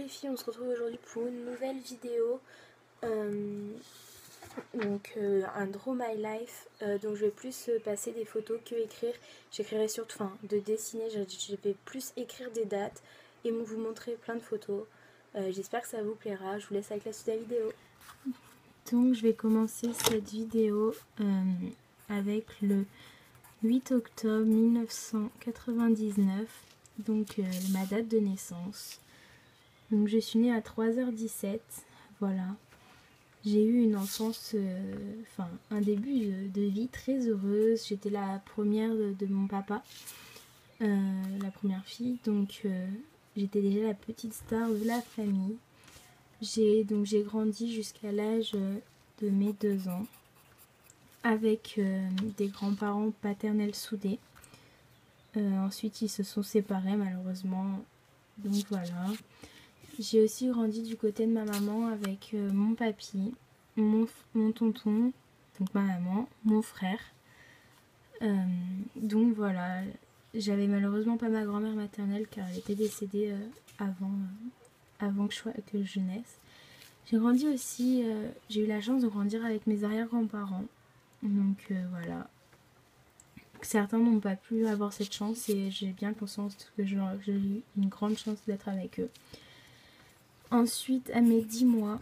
les filles, on se retrouve aujourd'hui pour une nouvelle vidéo. Un Draw My Life. Donc je vais plus passer des photos que écrire. J'écrirai surtout, de dessiner, je vais plus écrire des dates et vous montrer plein de photos. J'espère que ça vous plaira. Je vous laisse avec la suite de la vidéo. Donc je vais commencer cette vidéo avec le 8 octobre 1999, donc ma date de naissance. Donc je suis née à 3h17, voilà. J'ai eu une enfance, un début de vie très heureuse. J'étais la première de mon papa, la première fille, donc j'étais déjà la petite star de la famille. J'ai grandi jusqu'à l'âge de mes 2 ans avec des grands-parents paternels soudés. Ensuite ils se sont séparés malheureusement, donc voilà. J'ai aussi grandi du côté de ma maman avec mon papy, mon tonton, donc ma maman, mon frère. Donc voilà, j'avais malheureusement pas ma grand-mère maternelle car elle était décédée avant que je naisse. J'ai grandi aussi, j'ai eu la chance de grandir avec mes arrière-grands-parents. Donc voilà. Certains n'ont pas pu avoir cette chance et j'ai bien conscience que j'ai eu une grande chance d'être avec eux. Ensuite, à mes 10 mois,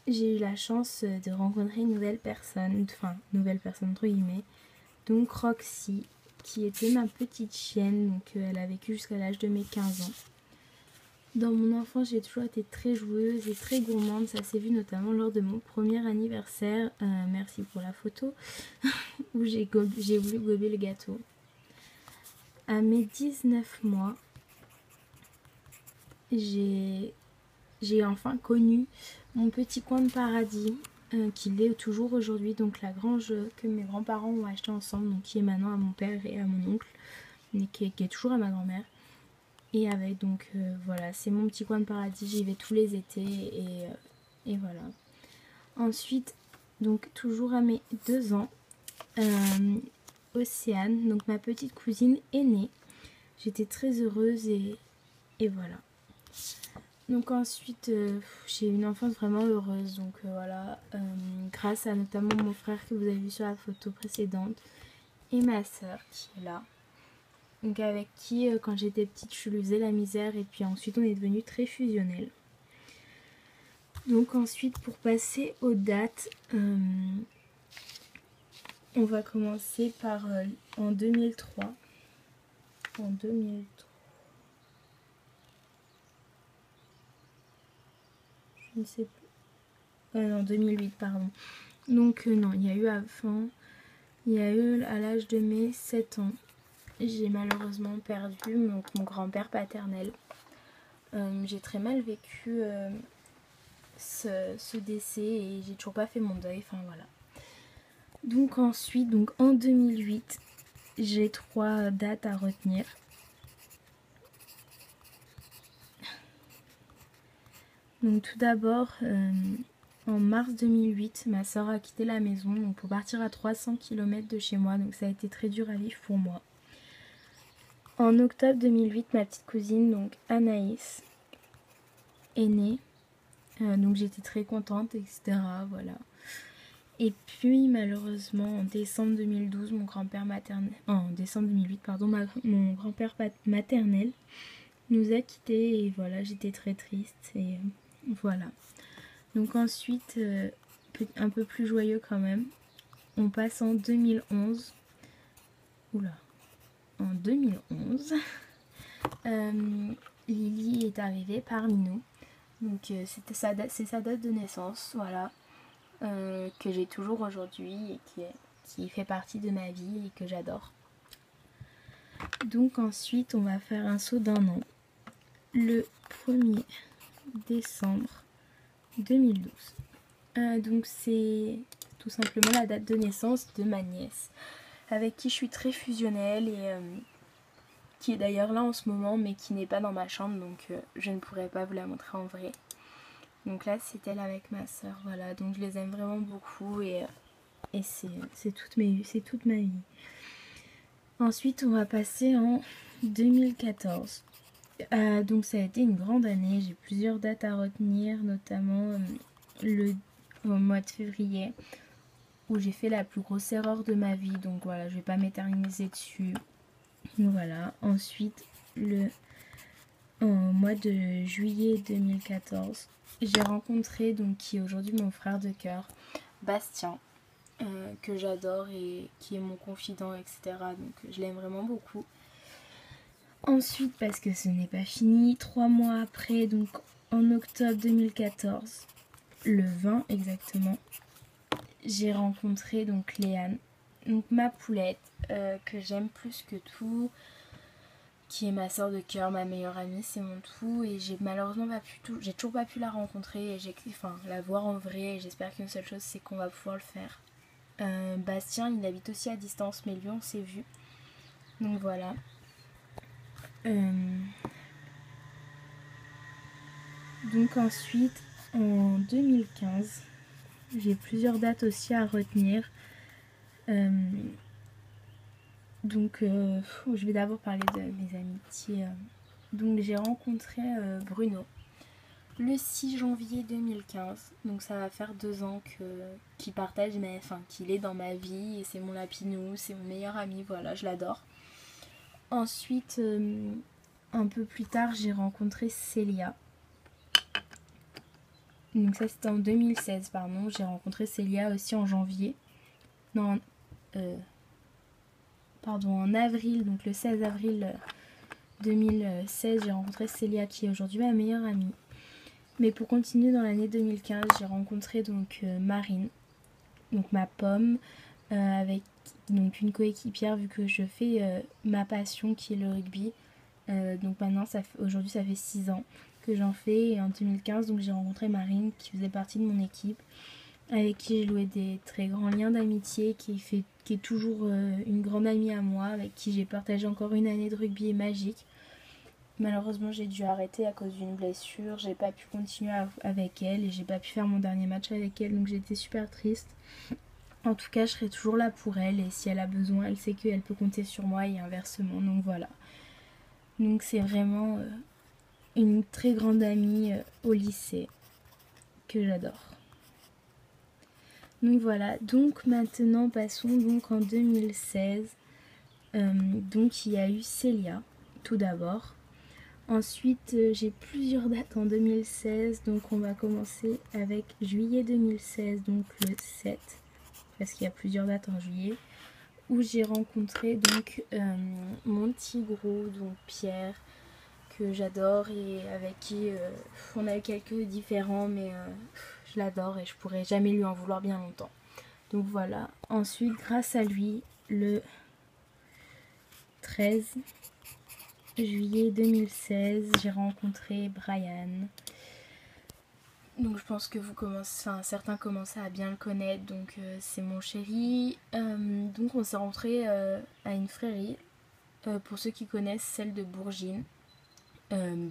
j'ai eu la chance de rencontrer une nouvelle personne entre guillemets, donc Roxy, qui était ma petite chienne, donc elle a vécu jusqu'à l'âge de mes 15 ans. Dans mon enfance, j'ai toujours été très joueuse et très gourmande, ça s'est vu notamment lors de mon premier anniversaire, merci pour la photo, où j'ai voulu gober le gâteau. À mes 19 mois, j'ai enfin connu mon petit coin de paradis, qui l'est toujours aujourd'hui, donc la grange que mes grands-parents ont acheté ensemble, donc qui est maintenant à mon père et à mon oncle, mais qui est toujours à ma grand-mère. Et avec voilà, c'est mon petit coin de paradis, j'y vais tous les étés et voilà. Ensuite, donc toujours à mes 2 ans, Océane, donc ma petite cousine est née. J'étais très heureuse et voilà. Donc ensuite, j'ai eu une enfance vraiment heureuse, donc voilà, grâce à notamment mon frère que vous avez vu sur la photo précédente et ma soeur qui est là. Donc avec qui, quand j'étais petite, je lui faisais la misère et puis ensuite on est devenus très fusionnels. Donc ensuite, pour passer aux dates, on va commencer par en 2003. En 2003. Je ne sais plus. Non, 2008, pardon. Donc non, il y a eu avant. Il y a eu à l'âge de mes 7 ans. J'ai malheureusement perdu mon grand-père paternel. J'ai très mal vécu ce décès et j'ai toujours pas fait mon deuil, voilà. Donc ensuite, en 2008, j'ai 3 dates à retenir. Donc tout d'abord, en mars 2008, ma soeur a quitté la maison donc pour partir à 300 km de chez moi, donc ça a été très dur à vivre pour moi. En octobre 2008, ma petite cousine, donc Anaïs, est née. Donc j'étais très contente, etc. Voilà. Et puis malheureusement en décembre 2012, mon grand-père maternel, en décembre 2008, pardon, mon grand-père maternel nous a quittés et voilà, j'étais très triste et voilà. Donc ensuite, un peu plus joyeux quand même, on passe en 2011. Oula, en 2011, Lily est arrivée parmi nous. Donc c'est sa date de naissance, voilà, que j'ai toujours aujourd'hui et qui fait partie de ma vie et que j'adore. Donc ensuite, on va faire un saut d'1 an. Le 1er décembre 2012. Donc c'est tout simplement la date de naissance de ma nièce, avec qui je suis très fusionnelle et qui est d'ailleurs là en ce moment mais qui n'est pas dans ma chambre, donc je ne pourrais pas vous la montrer en vrai. Donc là c'est elle avec ma soeur, voilà, donc je les aime vraiment beaucoup et c'est toute ma vie. Ensuite on va passer en 2014. Donc ça a été une grande année, j'ai plusieurs dates à retenir, notamment au mois de février où j'ai fait la plus grosse erreur de ma vie, donc voilà, je vais pas m'éterniser dessus. Donc voilà, ensuite au mois de juillet 2014, j'ai rencontré, donc qui est aujourd'hui mon frère de cœur, Bastien, que j'adore et qui est mon confident, etc. Donc je l'aime vraiment beaucoup. Ensuite, parce que ce n'est pas fini, 3 mois après, donc en octobre 2014, le 20 exactement, j'ai rencontré donc Léane, donc ma poulette, que j'aime plus que tout, qui est ma soeur de cœur, ma meilleure amie, c'est mon tout, et j'ai malheureusement j'ai toujours pas pu la rencontrer, et la voir en vrai, et j'espère qu'une seule chose, c'est qu'on va pouvoir le faire. Bastien, il habite aussi à distance, mais lui, on s'est vu. Donc voilà. Donc ensuite, en 2015, j'ai plusieurs dates aussi à retenir. Je vais d'abord parler de mes amitiés. Donc j'ai rencontré Bruno le 6 janvier 2015. Donc ça va faire 2 ans qu'il est dans ma vie et c'est mon lapinou, c'est mon meilleur ami, voilà, je l'adore. Ensuite, un peu plus tard, j'ai rencontré Célia. Donc ça c'était en 2016, pardon. J'ai rencontré Célia aussi en janvier. Non, en avril, donc le 16 avril 2016, j'ai rencontré Célia qui est aujourd'hui ma meilleure amie. Mais pour continuer dans l'année 2015, j'ai rencontré donc Marine, donc ma pomme, avec donc une coéquipière vu que je fais ma passion qui est le rugby. Donc maintenant, aujourd'hui ça fait 6 ans que j'en fais et en 2015 donc j'ai rencontré Marine qui faisait partie de mon équipe, avec qui j'ai noué des très grands liens d'amitié, qui est toujours une grande amie à moi, avec qui j'ai partagé encore une année de rugby magique. Malheureusement j'ai dû arrêter à cause d'une blessure, j'ai pas pu continuer avec elle et j'ai pas pu faire mon dernier match avec elle, donc j'étais super triste. En tout cas je serai toujours là pour elle et si elle a besoin elle sait qu'elle peut compter sur moi et inversement, donc voilà. Donc c'est vraiment une très grande amie au lycée que j'adore. Donc voilà, donc maintenant passons donc en 2016. Donc il y a eu Célia tout d'abord. Ensuite j'ai plusieurs dates en 2016, donc on va commencer avec juillet 2016, donc le 7, parce qu'il y a plusieurs dates en juillet, où j'ai rencontré donc mon petit gros, donc Pierre, que j'adore et avec qui on a eu quelques différends, mais je l'adore et je pourrais jamais lui en vouloir bien longtemps. Donc voilà. Ensuite, grâce à lui, le 13 juillet 2016, j'ai rencontré Brian. Donc je pense que certains commencent à bien le connaître, donc c'est mon chéri. Donc on s'est rencontrés à une frérie, pour ceux qui connaissent, celle de Bourgine,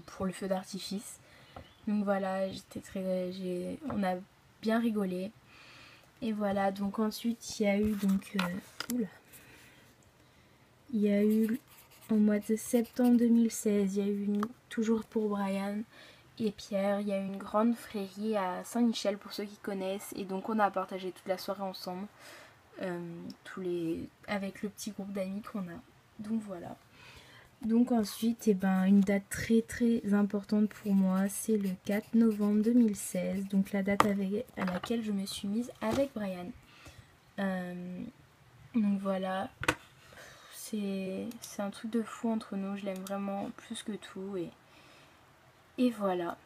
pour le feu d'artifice. Donc voilà, on a bien rigolé. Et voilà, donc ensuite il y a eu au mois de septembre 2016, il y a eu toujours pour Brian et Pierre, il y a eu une grande frérie à Saint-Michel pour ceux qui connaissent, et donc on a partagé toute la soirée ensemble, avec le petit groupe d'amis qu'on a. Donc voilà. Donc ensuite, une date très très importante pour moi, c'est le 4 novembre 2016, donc la date à laquelle je me suis mise avec Brian. Donc voilà, c'est un truc de fou entre nous, je l'aime vraiment plus que tout, et voilà.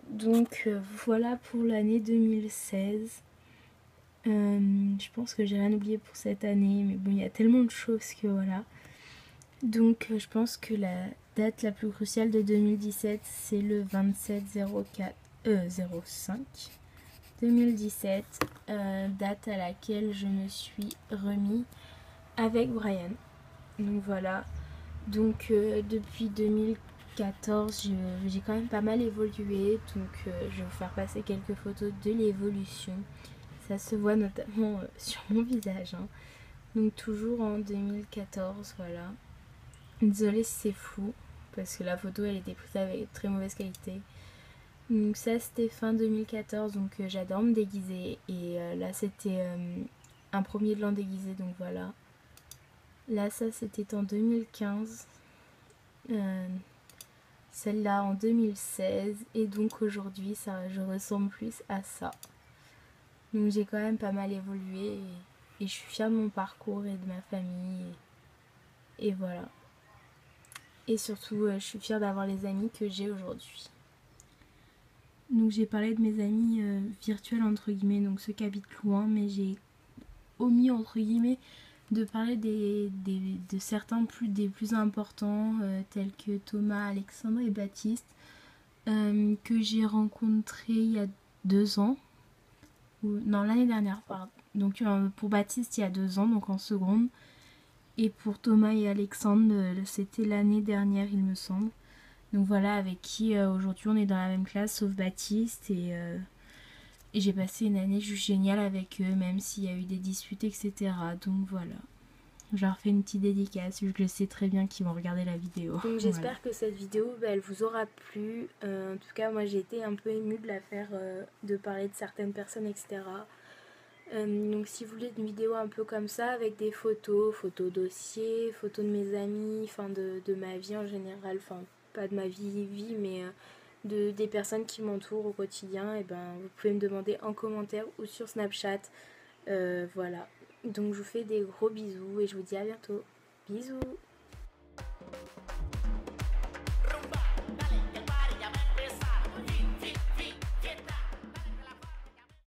Donc voilà pour l'année 2016. Je pense que j'ai rien oublié pour cette année, mais bon, il y a tellement de choses que voilà. Donc je pense que la date la plus cruciale de 2017, c'est le 27-05 2017, date à laquelle je me suis remis avec Brian. Donc voilà. Donc depuis 2014, j'ai quand même pas mal évolué, donc je vais vous faire passer quelques photos de l'évolution. Ça se voit notamment sur mon visage, hein. Donc toujours en 2014, voilà. Désolée si c'est flou, parce que la photo elle était prise avec très mauvaise qualité. Donc ça c'était fin 2014, donc j'adore me déguiser et là c'était un premier de l'an déguisé, donc voilà. Là ça c'était en 2015, celle-là en 2016 et donc aujourd'hui ça je ressemble plus à ça. Donc j'ai quand même pas mal évolué et je suis fière de mon parcours et de ma famille et voilà. Et surtout je suis fière d'avoir les amis que j'ai aujourd'hui. Donc j'ai parlé de mes amis virtuels entre guillemets, donc ceux qui habitent loin, mais j'ai omis entre guillemets de parler de certains des plus importants tels que Thomas, Alexandre et Baptiste que j'ai rencontrés il y a 2 ans, ou non l'année dernière pardon. Donc pour Baptiste il y a 2 ans, donc en seconde, et pour Thomas et Alexandre c'était l'année dernière il me semble. Donc voilà, avec qui aujourd'hui on est dans la même classe sauf Baptiste et j'ai passé une année juste géniale avec eux, même s'il y a eu des disputes, etc. Donc voilà. Je leur fais une petite dédicace, vu que je sais très bien qu'ils vont regarder la vidéo. Donc j'espère que cette vidéo, elle vous aura plu. En tout cas, moi j'ai été un peu émue de la faire, de parler de certaines personnes, etc. Donc si vous voulez une vidéo un peu comme ça, avec des photos dossiers, photos de mes amis, enfin de ma vie en général, enfin pas de ma vie, mais des personnes qui m'entourent au quotidien, et ben vous pouvez me demander en commentaire ou sur Snapchat. Voilà. Donc je vous fais des gros bisous et je vous dis à bientôt. Bisous.